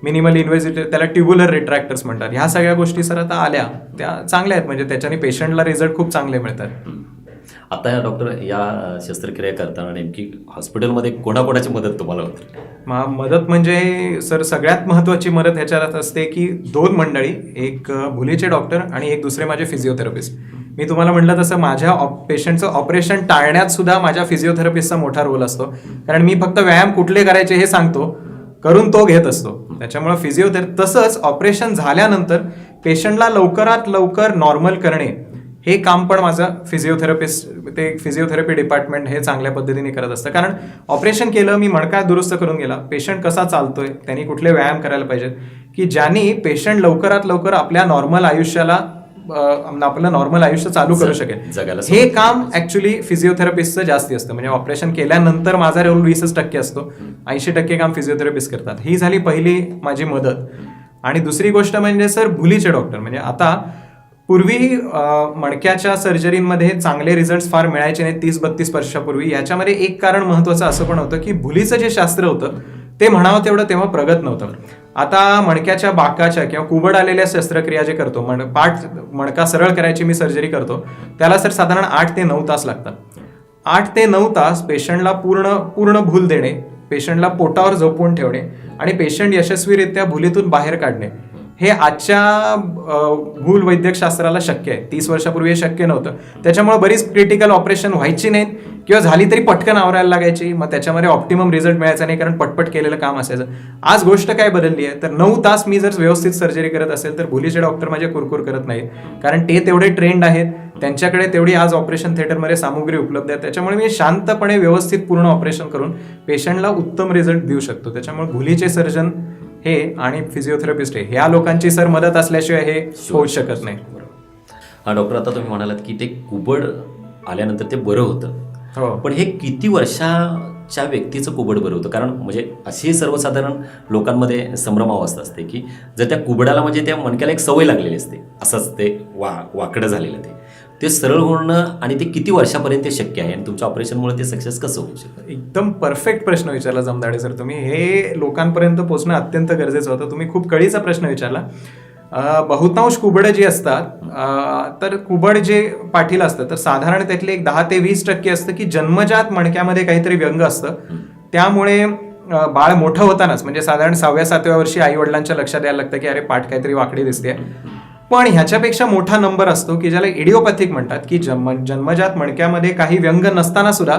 [SPEAKER 2] मिनिमल इन्व्हेसिव्ह, त्याला ट्युब्युलर रिट्रॅक्टर्स म्हणतात, ह्या सगळ्या गोष्टी सर आता आल्या, त्या चांगल्या आहेत. म्हणजे त्याच्याने पेशंटला रिझल्ट खूप चांगले मिळतात.
[SPEAKER 1] आता डॉक्टर, या शस्त्रक्रिया करताना नेमकी हॉस्पिटलमध्ये कोणाकोणाची मदत तुम्हाला होती?
[SPEAKER 2] मदत म्हणजे सर सगळ्यात महत्त्वाची मदत ह्याच्यात असते की 2 मंडळी, एक भुलीचे डॉक्टर आणि एक दुसरे माझे फिजिओथेरपिस्ट. मी तुम्हाला म्हटलं तसं माझ्या पेशंटचं ऑपरेशन टाळण्यात सुद्धा माझ्या फिजिओथेरपिस्टचा मोठा रोल असतो. कारण मी फक्त व्यायाम कुठले करायचे हे सांगतो, करून तो घेत असतो. त्याच्यामुळे तसंच ऑपरेशन झाल्यानंतर पेशंटला लवकरात लवकर नॉर्मल करणे हे काम पण माझं फिजिओथेरपी डिपार्टमेंट हे चांगल्या पद्धतीने करत असतं. कारण ऑपरेशन केलं, मी मणका दुरुस्त करून गेला, पेशंट कसा चालतोय, त्यांनी कुठले व्यायाम करायला पाहिजेत की ज्यांनी पेशंट लवकरात लवकर आपलं नॉर्मल आयुष्य चालू करू शकेल, हे काम ऍक्च्युली फिजिओथेरपिस्टचं जास्ती असतं. म्हणजे ऑपरेशन केल्यानंतर माझा रोल 20% असतो, 80% काम फिजिओथेरपिस्ट करतात. ही झाली पहिली माझी मदत. आणि दुसरी गोष्ट म्हणजे सर भुलीचे डॉक्टर. म्हणजे आता पूर्वी मणक्याच्या सर्जरीमध्ये चांगले रिझल्ट फार मिळायचे नाहीत 30-32 वर्षापूर्वी. याच्यामध्ये एक कारण महत्वाचं असं पण होतं की भुलीचं जे शास्त्र होतं ते म्हणावं तेवढं तेव्हा प्रगत नव्हतं. आता मणक्याच्या बाकाच्या किंवा कुबड आलेल्या शस्त्रक्रिया जे करतो, मणका सरळ करायची मी सर्जरी करतो, त्याला सर साधारण 8 ते 9 तास लागतात. 8 ते 9 तास पेशंटला पूर्ण भूल देणे, पेशंटला पोटावर झोपवून ठेवणे आणि पेशंट यशस्वीरित्या भुलीतून बाहेर काढणे, हे आजच्या भूल वैद्यकशास्त्राला शक्य आहे. 30 वर्षापूर्वी हे शक्य नव्हतं. त्याच्यामुळे बरीच क्रिटिकल ऑपरेशन व्हायची नाहीत किंवा झाली तरी पटकन आवरायला लागायची. मग त्याच्यामध्ये ऑप्टिमम रिझल्ट मिळायचा नाही, कारण पटपट केलेलं काम असायचं. आज गोष्ट काय बदलली आहे, तर 9 तास मी जर व्यवस्थित सर्जरी करत असेल तर भुलीचे डॉक्टर माझे कुरकुर करत नाहीत, कारण ते तेवढे ट्रेंड आहेत. त्यांच्याकडे तेवढी आज ऑपरेशन थिएटरमध्ये सामुग्री उपलब्ध आहे. त्याच्यामुळे मी शांतपणे व्यवस्थित पूर्ण ऑपरेशन करून पेशंटला उत्तम रिझल्ट देऊ शकतो. त्याच्यामुळे भुलीचे सर्जन हे आणि फिजिओथेरपिस्ट हे ह्या लोकांची सर मदत असल्याशिवाय हे होऊ शकत नाही.
[SPEAKER 1] हा डॉक्टर, आता तुम्ही म्हणालात की ते कुबड आल्यानंतर ते बरं होतं,
[SPEAKER 2] हो.
[SPEAKER 1] पण हे किती वर्षाच्या व्यक्तीचं कुबड बरं होतं? कारण म्हणजे अशी सर्वसाधारण लोकांमध्ये संभ्रमावस्था असते की जर त्या कुबडाला म्हणजे त्या मणक्याला एक सवय लागलेली असते, असंच ते वाकडं झालेलं ते सरळ होणं, आणि ते किती वर्षापर्यंत ते शक्य आहे, आणि तुमच्या ऑपरेशनमुळे ते सक्सेस कसं होऊ शकतं?
[SPEAKER 2] एकदम परफेक्ट प्रश्न विचारला जमदाडे सर तुम्ही. हे लोकांपर्यंत पोहोचणं अत्यंत गरजेचं होतं. तुम्ही खूप कळीचा प्रश्न विचारला. बहुतांश कुबडं जी असतात, तर कुबड जे पाठीला असतं तर साधारण त्यातले एक 10 ते 20% असतं की जन्मजात मणक्यामध्ये काहीतरी व्यंग असतं. त्यामुळे बाळ मोठं होतानाच म्हणजे साधारण 6व्या-7व्या वर्षी आई वडिलांच्या लक्षात यायला लागतं की अरे पाठ काहीतरी वाकडी दिसते. पण ह्याच्यापेक्षा मोठा नंबर असतो की ज्याला इडिओपॅथिक म्हणतात, की जन्मजात मणक्यामध्ये काही व्यंग नसताना सुद्धा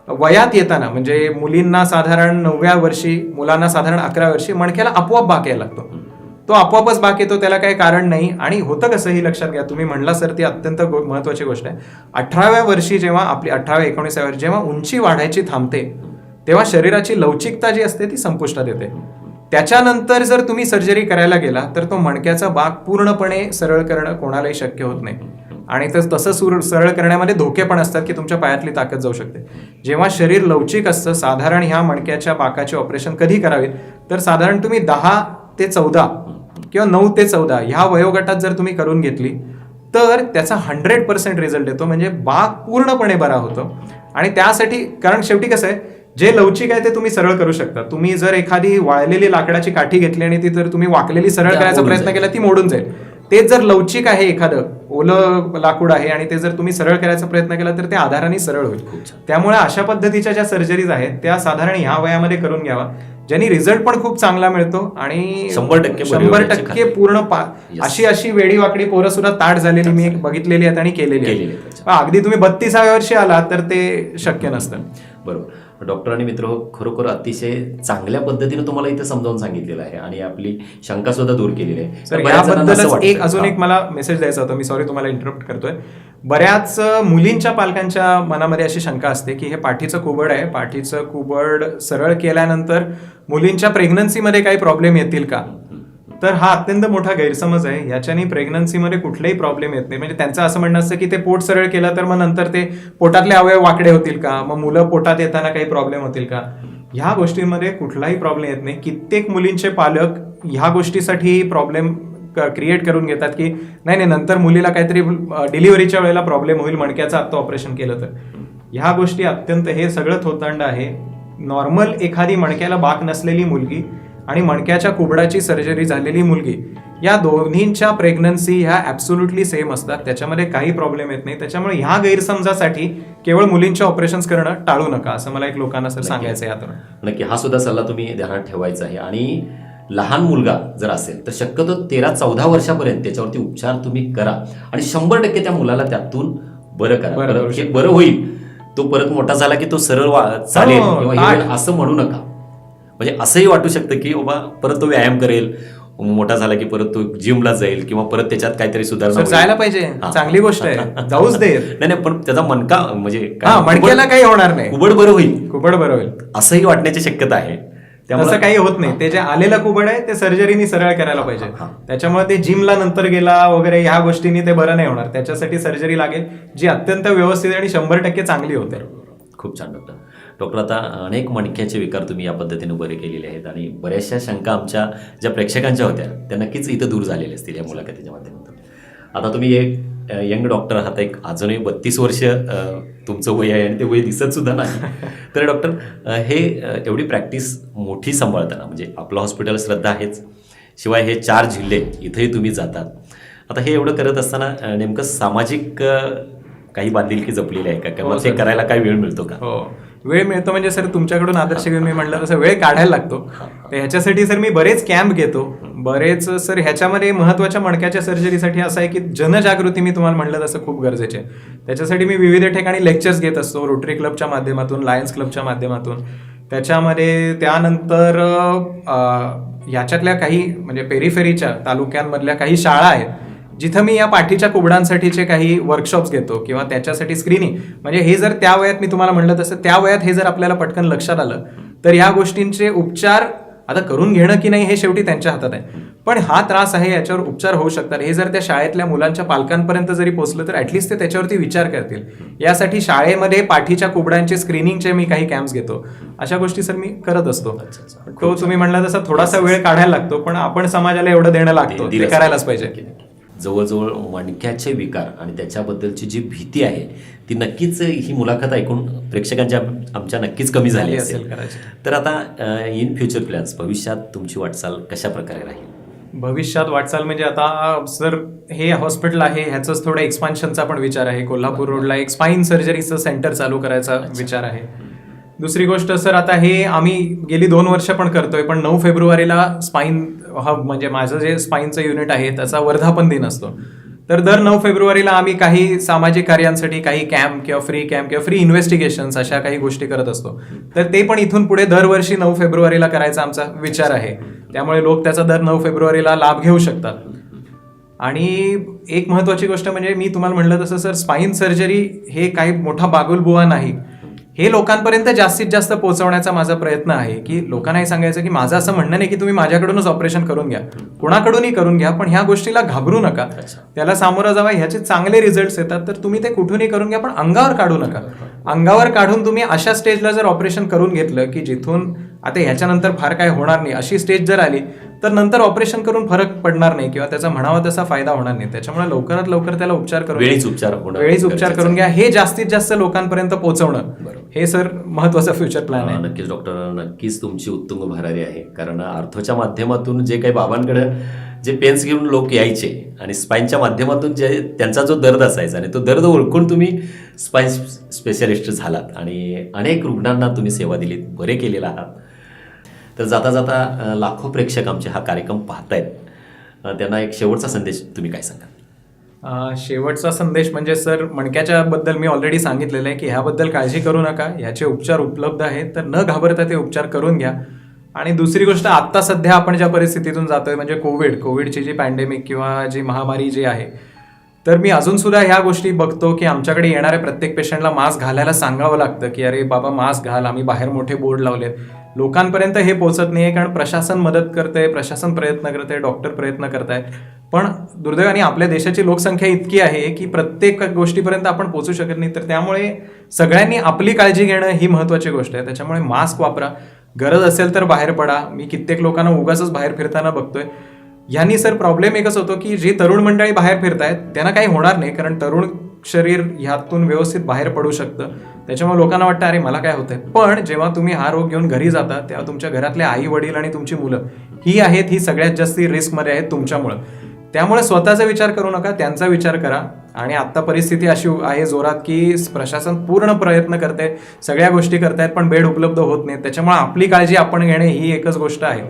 [SPEAKER 2] वयात येताना म्हणजे मुलींना साधारण 9व्या वर्षी, मुलांना साधारण 11व्या वर्षी मणक्याला आपोआप बाक यायला लागतो. तो आपोआपच बाक येतो, त्याला काही कारण नाही. आणि होतं कसं हे लक्षात घ्या, तुम्ही म्हणला सर ती अत्यंत महत्वाची गोष्ट आहे. 18व्या वर्षी जेव्हा आपली 18व्या-19व्या वर्षी जेव्हा उंची वाढायची थांबते तेव्हा शरीराची लवचिकता जी असते ती संपुष्टात येते. त्याच्यानंतर जर तुम्ही सर्जरी करायला गेला तर तो मणक्याचा बाक पूर्णपणे सरळ करणं कोणालाही शक्य होत नाही. आणि तसं सरळ करण्यामध्ये धोके पण असतात की तुमच्या पायातली ताकद जाऊ शकते. जेव्हा शरीर लवचिक असतं, साधारण ह्या मणक्याच्या बाकाचे ऑपरेशन कधी करावे तर साधारण तुम्ही 10 ते 14 किंवा 9 ते 14 ह्या वयोगटात जर तुम्ही करून घेतली तर त्याचा 100% रिझल्ट येतो. म्हणजे बाक पूर्णपणे बरा होतो. आणि त्यासाठी, कारण शेवटी कसं आहे, जे लवचिक आहे ते तुम्ही सरळ करू शकता. तुम्ही जर एखादी वाळलेली लाकडाची काठी घेतली आणि ती जर तुम्ही वाकलेली सरळ करायचा प्रयत्न केला ती मोडून जाईल. तेच जर लवचिक आहे, एखादं ओलं लाकूड आहे आणि ते जर तुम्ही सरळ करायचा प्रयत्न केला तर ते आधाराने सरळ होईल. त्यामुळे अशा पद्धतीच्या ज्या सर्जरीज आहेत त्या साधारण ह्या वयामध्ये करून घ्यावा, ज्यांनी रिझल्ट पण खूप चांगला मिळतो. आणि 100% पूर्ण अशी वेडी वाकडी पोरं सुद्धा ताट झालेली मी बघितलेली आहेत आणि केलेली आहेत. अगदी तुम्ही 32व्या वर्षी आला तर ते शक्य नसतं.
[SPEAKER 1] बरोबर. डॉक्टर आणि मित्र, खरोखर अतिशय चांगल्या पद्धतीने तुम्हाला इथे समजावून सांगितलेलं आहे आणि आपली शंका सुद्धा दूर केलेली आहे.
[SPEAKER 2] तर याबद्दलच अजून एक मला मेसेज द्यायचा होता. मी सॉरी तुम्हाला इंटरप्ट करतोय. बऱ्याच मुलींच्या पालकांच्या मनामध्ये अशी शंका असते की हे पाठीचं कुबड आहे, पाठीचं कुबड सरळ केल्यानंतर मुलींच्या प्रेग्नन्सीमध्ये काही प्रॉब्लेम येतील का? तर हा अत्यंत मोठा गैरसमज आहे. याच्याने प्रेग्नन्सीमध्ये कुठलाही प्रॉब्लेम येत नाही. म्हणजे त्यांचं असं म्हणणं असतं की ते पोट सरळ केलं तर मग नंतर ते पोटातले अवयव वाकडे होतील का, मग मुलं पोटात येताना काही प्रॉब्लेम होतील का? ह्या गोष्टींमध्ये कुठलाही प्रॉब्लेम येत नाही. कित्येक मुलींचे पालक ह्या गोष्टीसाठी प्रॉब्लेम क्रिएट करून घेतात की नाही नंतर मुलीला काहीतरी डिलिव्हरीच्या वेळेला प्रॉब्लेम होईल मणक्याचं आत्ता ऑपरेशन केलं तर. ह्या गोष्टी अत्यंत, हे सगळं थोतांड आहे. नॉर्मल एखादी मणक्याला बाक नसलेली मुलगी आणि मणक्याच्या कुबडाची सर्जरी झालेली मुलगी, या दोन्हींच्या प्रेग्नन्सी ह्या ॲब्सोल्युटली सेम असतात. त्याच्यामध्ये काही प्रॉब्लेम येत नाही. त्याच्यामुळे ह्या गैरसमजासाठी केवळ मुलींचे ऑपरेशन्स करणं टाळू नका, असं मला एक लोकांना सर सांगायचं आहे. यातून
[SPEAKER 1] नक्की हा सुद्धा सल्ला तुम्ही ध्यानात ठेवायचा आहे. आणि लहान मुलगा जर असेल तर शक्यतो 13-14 वर्षापर्यंत त्याच्यावरती उपचार तुम्ही करा आणि 100% त्या मुलाला त्यातून बरं करा. हे बरं होईल, तो परत मोठा झाला की तो सरळ चालेल किंवा असं म्हणू नका. म्हणजे असंही वाटू शकतं की बाबा परत तो व्यायाम करेल, मोठा झाला की परत तो जिमला जाईल किंवा परत त्याच्यात काहीतरी सुधारणा
[SPEAKER 2] जायला पाहिजे. चांगली गोष्ट आहे, जाऊच दे.
[SPEAKER 1] नाही पण त्याचा मणका म्हणजे
[SPEAKER 2] मणक्याला काही होणार नाही,
[SPEAKER 1] कुबड बरं होईल, असंही वाटण्याची शक्यता आहे.
[SPEAKER 2] त्यामुळे काही होत नाही. ते जे आलेलं कुबड आहे ते सर्जरीनी सरळ करायला पाहिजे. त्याच्यामुळे ते जिमला नंतर गेला वगैरे ह्या गोष्टींनी ते बरं नाही होणार. त्याच्यासाठी सर्जरी लागेल जी अत्यंत व्यवस्थित आणि 100% चांगली होते.
[SPEAKER 1] खूप छान डॉक्टर, आता अनेक मणक्याचे विकार तुम्ही या पद्धतीने बरे केलेले आहेत आणि बऱ्याचशा शंका आमच्या ज्या प्रेक्षकांच्या होत्या त्या नक्कीच इथं दूर झालेल्या असतील या मुलाखतीच्या माध्यमातून. आता तुम्ही एक यंग डॉक्टर आहात, एक अजूनही 32 वर्ष तुमचं वय आहे आणि ते वय दिसत सुद्धा नाही. तर डॉक्टर, हे एवढी प्रॅक्टिस मोठी सांभाळताना म्हणजे आपलं हॉस्पिटल श्रद्धा आहेच, शिवाय हे 4 जिल्हे इथंही तुम्ही जातात. आता हे एवढं करत असताना नेमकं सामाजिक काही बांधिलकी जपलेली आहे का, किंवा ते करायला काही वेळ मिळतो का?
[SPEAKER 2] हो, वेळ मिळतो म्हणजे सर तुमच्याकडून आदर्श घेऊन मी म्हटलं तसं वेळ काढायला लागतो. तर ह्याच्यासाठी सर मी बरेच कॅम्प घेतो. बरेच सर ह्याच्यामध्ये महत्त्वाच्या मणक्याच्या सर्जरीसाठी असं आहे की जनजागृती मी तुम्हाला म्हटलं तसं खूप गरजेचे आहे. त्याच्यासाठी मी विविध ठिकाणी लेक्चर्स घेत असतो, रोटरी क्लबच्या माध्यमातून, लायन्स क्लबच्या माध्यमातून. त्याच्यामध्ये त्यानंतर याच्यातल्या काही म्हणजे पेरिफेरीच्या तालुक्यांमधल्या काही शाळा आहेत जिथं मी या पाठीच्या कुबडांसाठीचे काही वर्कशॉप्स घेतो किंवा त्याच्यासाठी स्क्रीनिंग. म्हणजे हे जर त्या वयात मी तुम्हाला म्हणलं तसं त्या वयात हे जर आपल्याला पटकन लक्षात आलं तर ह्या गोष्टींचे उपचार आता करून घेणं की नाही हे शेवटी त्यांच्या हातात आहे. पण हा त्रास आहे, याच्यावर उपचार होऊ शकतात हे जर त्या शाळेतल्या मुलांच्या पालकांपर्यंत जरी पोहोचलं तर ऍटलिस्ट ते त्याच्यावरती विचार करतील. यासाठी शाळेमध्ये पाठीच्या कुबडांचे स्क्रीनिंगचे मी काही कॅम्प्स घेतो. अशा गोष्टी सर मी करत असतो. तो तुम्ही म्हणला तसा थोडासा वेळ काढायला लागतो, पण आपण समाजाला एवढं देणं लागतो ते करायलाच पाहिजे.
[SPEAKER 1] जवळजवळ मणक्याचे विकार आणि त्याच्याबद्दलची जी भीती आहे ती नक्कीच ही मुलाखत ऐकून प्रेक्षकांच्या आमच्या नक्कीच कमी झाली असेल. तर आता इन फ्युचर प्लॅन्स, भविष्यात तुमची वाटचाल कशा प्रकारे राहील?
[SPEAKER 2] भविष्यात वाटचाल म्हणजे आता सर हे हॉस्पिटल आहे ह्याचंच थोडं एक्सपान्शनचा पण विचार आहे. कोल्हापूर रोडला एक स्पाईन सर्जरीचं सेंटर चालू करायचा विचार आहे. दुसरी गोष्ट सर आता हे आम्ही गेली 2 वर्ष पण करतोय, पण 9 फेब्रुवारीला स्पाईन हब म्हणजे माझं जे स्पाईनचं युनिट आहे त्याचा वर्धापन दिन असतो. तर दर 9 फेब्रुवारीला आम्ही काही सामाजिक कार्यांसाठी काही कॅम्प किंवा फ्री इन्व्हेस्टिगेशन्स अशा काही गोष्टी करत असतो. तर ते पण इथून पुढे दरवर्षी 9 फेब्रुवारीला करायचा आमचा विचार आहे. त्यामुळे लोक त्याचा दर 9 फेब्रुवारीला लाभ घेऊ शकतात. आणि एक महत्वाची गोष्ट म्हणजे मी तुम्हाला म्हणलं तसं सर स्पाईन सर्जरी हे काही मोठा बागुलबुवा नाही. हे लोकांपर्यंत जास्तीत जास्त पोहोचवण्याचा माझा प्रयत्न आहे की लोकांना हे सांगायचं की माझं असं म्हणणं नाही की तुम्ही माझ्याकडूनच ऑपरेशन करून घ्या, कोणाकडूनही करून घ्या, पण ह्या गोष्टीला घाबरू नका, त्याला सामोरं जावा. ह्याचे चांगले रिझल्ट्स येतात तर तुम्ही ते कुठूनही करून घ्या, पण अंगावर काढू नका. अंगावर काढून तुम्ही अशा स्टेजला जर ऑपरेशन करून घेतलं की जिथून आता ह्याच्यानंतर फार काय होणार नाही अशी स्टेज जर आली तर नंतर ऑपरेशन करून फरक पडणार नाही किंवा त्याचा म्हणावा तसा फायदा होणार नाही. त्याच्यामुळे लवकरात लवकर त्याला उपचार करून
[SPEAKER 1] वेळीच उपचार
[SPEAKER 2] करून घ्या. हे जास्तीत जास्त लोकांपर्यंत पोहोचवणं हे सर महत्वाचा फ्युचर प्लॅन आहे.
[SPEAKER 1] नक्कीच डॉक्टर, नक्कीच तुमची उत्तुंग भरारी आहे. कारण आर्थोच्या माध्यमातून जे काही बाबांकडे जे पेन्स घेऊन लोक यायचे आणि स्पाईनच्या माध्यमातून जे त्यांचा जो दर्द असायचा आणि तो दर्द ओळखून तुम्ही स्पाईन स्पेशालिस्ट झालात आणि अनेक रुग्णांना तुम्ही सेवा दिलीत, बरे केलेला आहात. तर जाता जाता लाखो प्रेक्षक आमचे हा कार्यक्रम पाहतायत, त्यांना एक शेवटचा संदेश तुम्ही काय सांगाल?
[SPEAKER 2] शेवटचा संदेश म्हणजे सर मणक्याच्या बद्दल मी ऑलरेडी सांगितलेलं आहे की ह्याबद्दल काळजी करू नका, ह्याचे उपचार उपलब्ध आहेत, तर न घाबरता ते उपचार करून घ्या. आणि दुसरी गोष्ट, आत्ता सध्या आपण ज्या परिस्थितीतून जातोय म्हणजे कोविडची जी पॅन्डेमिक किंवा जी महामारी जी आहे, तर मी अजून सुद्धा ह्या गोष्टी बघतो की आमच्याकडे येणाऱ्या प्रत्येक पेशंटला मास्क घालायला सांगावं लागतं की अरे बाबा मास्क घाल, आम्ही बाहेर मोठे बोर्ड लावलेत. लोकांपर्यंत हे पोहोचत नाहीये कारण प्रशासन मदत करतंय, प्रशासन प्रयत्न करतंय, डॉक्टर प्रयत्न करतायत, पण दुर्दैवाने आपल्या देशाची लोकसंख्या इतकी आहे की प्रत्येक गोष्टीपर्यंत आपण पोहोचू शकत नाही. तर त्यामुळे सगळ्यांनी आपली काळजी घेणं ही महत्वाची गोष्ट आहे. त्याच्यामुळे मास्क वापरा, गरज असेल तर बाहेर पडा. मी कित्येक लोकांना उगाचच बाहेर फिरताना बघतोय. यांनी सर प्रॉब्लेम एकच होतो की जी तरुण मंडळी बाहेर फिरतायत त्यांना काही होणार नाही, कारण तरुण शरीर ह्यातून व्यवस्थित बाहेर पडू शकतं. त्याच्यामुळे लोकांना वाटतं अरे मला काय होतंय, पण जेव्हा तुम्ही हा रोग घेऊन घरी जाता तेव्हा तुमच्या घरातले आई वडील आणि तुमची मुलं ही सगळ्यात जास्त रिस्कमध्ये आहेत तुमच्यामुळं. त्यामुळे स्वतःचा विचार करू नका, त्यांचा विचार करा. आणि आता परिस्थिती अशी आहे जोरात की प्रशासन पूर्ण प्रयत्न करते, सगळ्या गोष्टी करतायत, पण बेड उपलब्ध होत नाहीत. त्याच्यामुळे आपली काळजी आपण घेणे ही एकच गोष्ट आहे.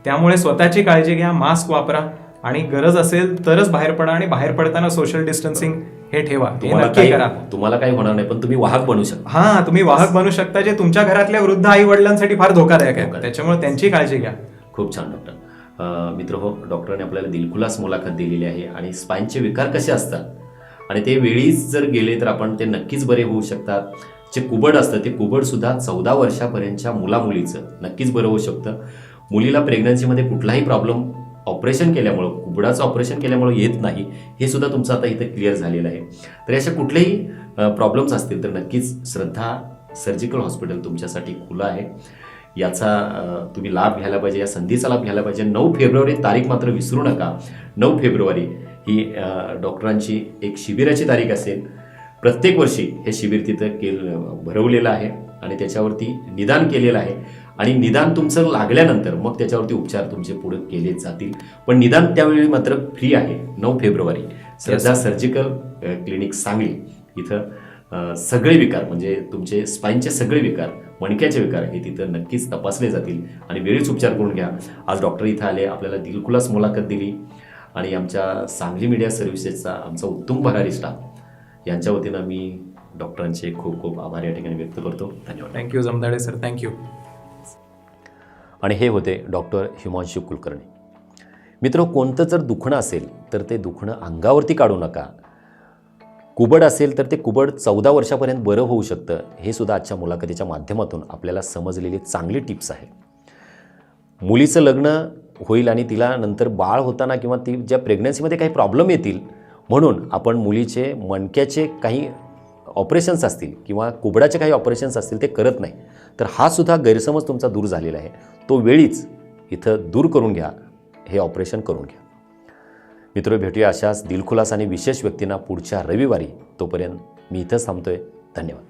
[SPEAKER 2] त्यामुळे स्वतःची काळजी घ्या, मास्क वापरा आणि गरज असेल तरच बाहेर पडा. आणि बाहेर पडताना सोशल डिस्टन्सिंग हे ठेवा, हे नक्की करा.
[SPEAKER 1] तुम्हाला काही होणार नाही, पण तुम्ही वाहक बनू शकता.
[SPEAKER 2] हा, तुम्ही वाहक बनू शकता, जे तुमच्या घरातल्या वृद्ध आई वडिलांसाठी फार धोकादायक आहे. त्याच्यामुळे त्यांची काळजी घ्या.
[SPEAKER 1] खूप छान डॉक्टर. मित्र हो, डॉक्टरांनी आपल्याला दिलखुलास मुलाखत दिलेली आहे आणि स्पाईनचे विकार कसे असतात आणि ते वेळीच जर गेले तर आपण ते नक्कीच बरे होऊ शकतात. जे कुबड असतं ते कुबड सुद्धा 14 वर्षापर्यंतच्या मुलीचं नक्कीच बरं होऊ शकतं. मुलीला प्रेग्नन्सीमध्ये कुठलाही प्रॉब्लेम ऑपरेशन केल्यामुळं, कुबडाचं ऑपरेशन केल्यामुळं येत नाही, हे सुद्धा तुमचं आता इथं क्लिअर झालेलं आहे. तर अशा कुठलेही प्रॉब्लेम्स असतील तर नक्कीच श्रद्धा सर्जिकल हॉस्पिटल तुमच्यासाठी खुलं आहे. याचा तुम्ही लाभ घ्यायला पाहिजे, या संधीचा लाभ घ्यायला पाहिजे. 9 फेब्रुवारी तारीख मात्र विसरू नका. 9 फेब्रुवारी ही डॉक्टरांची एक शिबिराची तारीख असेल. प्रत्येक वर्षी हे शिबिर तिथं भरवलेलं आहे आणि त्याच्यावरती निदान केलेलं आहे. आणि निदान तुमचं लागल्यानंतर मग त्याच्यावरती उपचार तुमचे पुढे केले जातील, पण निदान त्यावेळी मात्र फ्री आहे. 9 फेब्रुवारी श्रद्धा सर्जिकल क्लिनिक सांगली इथं सगळे विकार म्हणजे तुमचे स्पाईनचे सगळे विकार मणक्याचे विकार हे तिथं नक्कीच तपासले जातील आणि वेळीच उपचार करून घ्या. आज डॉक्टर इथं आले, आपल्याला दिलखुलास मुलाखत दिली आणि आमच्या सांगली मीडिया सर्व्हिसेसचा आमचा उत्तुंग भरारी स्टाफ यांच्या वतीनं मी डॉक्टरांचे खूप खूप आभार या ठिकाणी व्यक्त करतो. धन्यवाद.
[SPEAKER 2] Thank you Jamdade sir, thank you.
[SPEAKER 1] आणि हे होते डॉक्टर हिमांशू कुलकर्णी. मित्र, कोणतं जर दुखणं असेल तर ते दुखणं अंगावरती काढू नका. कुबड असेल तर ते कुबड 14 वर्षापर्यंत बरं होऊ शकतं. हे सुद्धा आजच्या मुलाखतीच्या माध्यमातून आपल्याला समजलेली चांगली टिप्स आहे. मुलीचं लग्न होईल आणि तिला नंतर बाळ होताना किंवा ती ज्या प्रेग्नन्सीमध्ये काही प्रॉब्लेम येतील म्हणून आपण मुलीचे मणक्याचे काही ऑपरेशन्स असतील किंवा कुबडाचे काही ऑपरेशन्स असतील ते करत नाही. तर हा सुद्धा गैरसमज तुमचा दूर झालेला आहे. तो वेळीच इथं दूर करून घ्या, हे ऑपरेशन करून घ्या. मित्र, भेटूया अशाच दिलखुलास आणि विशेष व्यक्तींना पुढच्या रविवारी. तोपर्यंत मी इथंच थांबतोय. धन्यवाद.